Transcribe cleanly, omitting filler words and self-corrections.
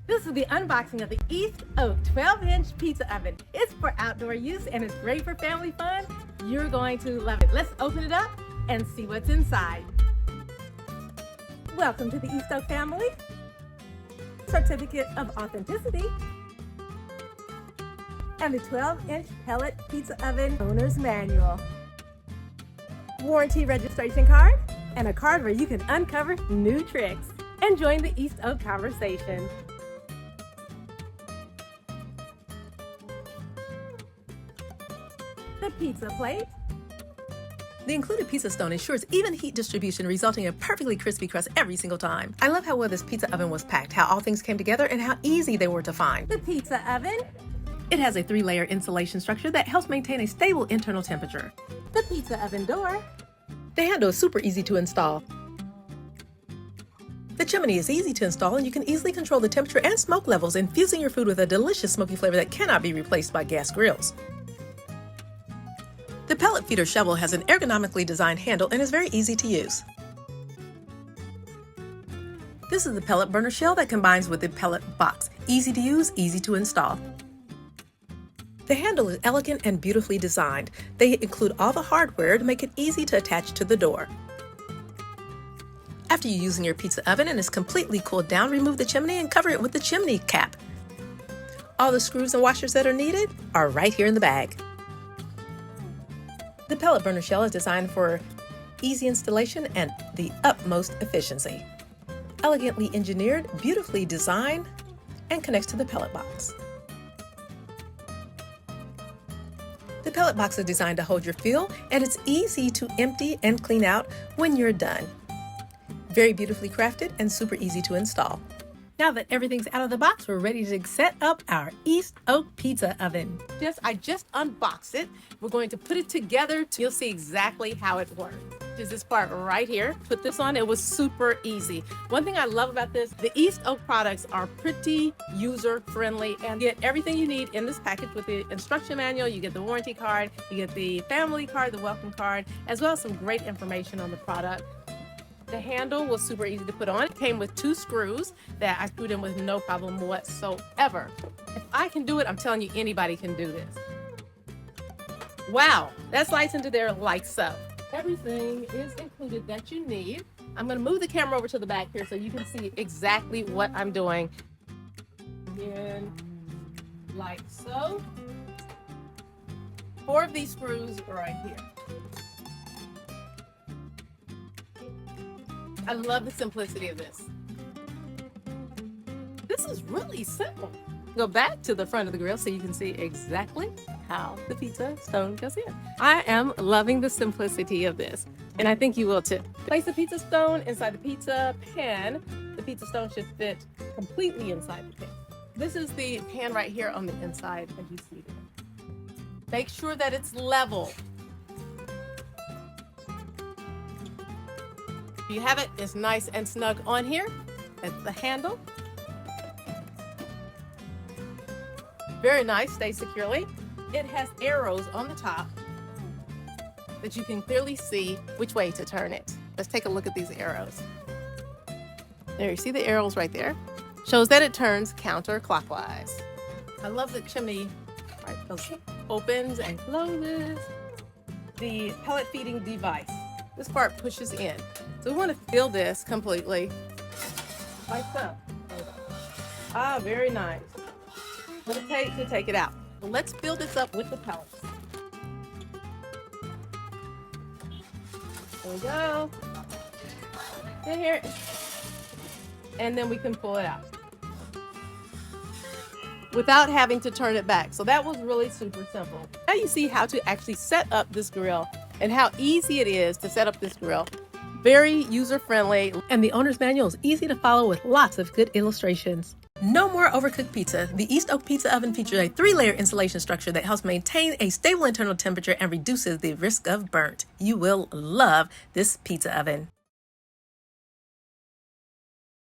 This is the unboxing of the East Oak 12-inch pizza oven. It's for outdoor use and it's great for family fun. You're going to love it. Let's open it up and see what's inside. Welcome to the East Oak family. Certificate of authenticity. And the 12-inch pellet pizza oven owner's manual. Warranty registration card and a card where you can uncover new tricks and join the East Oak conversation. The pizza plate. The included pizza stone ensures even heat distribution, resulting in perfectly crispy crust every single time. I love how well this pizza oven was packed, how all things came together, and how easy they were to find. The pizza oven. It has a 3-layer insulation structure that helps maintain a stable internal temperature. The pizza oven door. The handle is super easy to install. The chimney is easy to install, and you can easily control the temperature and smoke levels, infusing your food with a delicious smoky flavor that cannot be replaced by gas grills. The pellet feeder shovel has an ergonomically designed handle and is very easy to use. This is the pellet burner shell that combines with the pellet box. Easy to use, easy to install. The handle is elegant and beautifully designed. They include all the hardware to make it easy to attach to the door. After you're using your pizza oven and it's completely cooled down, remove the chimney and cover it with the chimney cap. All the screws and washers that are needed are right here in the bag. The pellet burner shell is designed for easy installation and the utmost efficiency. Elegantly engineered, beautifully designed, and connects to the pellet box. The pellet box is designed to hold your fuel, and it's easy to empty and clean out when you're done. Very beautifully crafted and super easy to install. Now that everything's out of the box, we're ready to set up our East Oak pizza oven. I just unboxed it. We're going to put it together. You'll see exactly how it works. Is this part right here. Put this on. It was super easy. One thing I love about this, the East Oak products are pretty user-friendly, and you get everything you need in this package with the instruction manual. You get the warranty card, you get the family card, the welcome card, as well as some great information on the product. The handle was super easy to put on. It came with 2 screws that I screwed in with no problem whatsoever. If I can do it, I'm telling you, anybody can do this. Wow, that slides into there like so. Everything is included that you need. I'm gonna move the camera over to the back here so you can see exactly what I'm doing. Again, like so. 4 of these screws right here. I love the simplicity of this. This is really simple. Go back to the front of the grill so you can see exactly how the pizza stone goes in. I am loving the simplicity of this, and I think you will too. Place the pizza stone inside the pizza pan. The pizza stone should fit completely inside the pan. This is the pan right here on the inside, as you see there. Make sure that it's level. You have it, it's nice and snug on here. That's the handle. Very nice, stays securely. It has arrows on the top that you can clearly see which way to turn it. Let's take a look at these arrows. There, you see the arrows right there? Shows that it turns counterclockwise. I love the chimney, right, those opens and closes. The pellet feeding device. This part pushes in. So we want to fill this completely like so. Ah, very nice. What it takes to take it out. Well, let's fill this up with the pellets. There we go. In here. And then we can pull it out without having to turn it back. So that was really super simple. Now you see how to actually set up this grill and how easy it is to set up this grill. Very user-friendly, and the owner's manual is easy to follow with lots of good illustrations. No more overcooked pizza. The East Oak pizza oven features a 3-layer insulation structure that helps maintain a stable internal temperature and reduces the risk of burnt. You will love this pizza oven.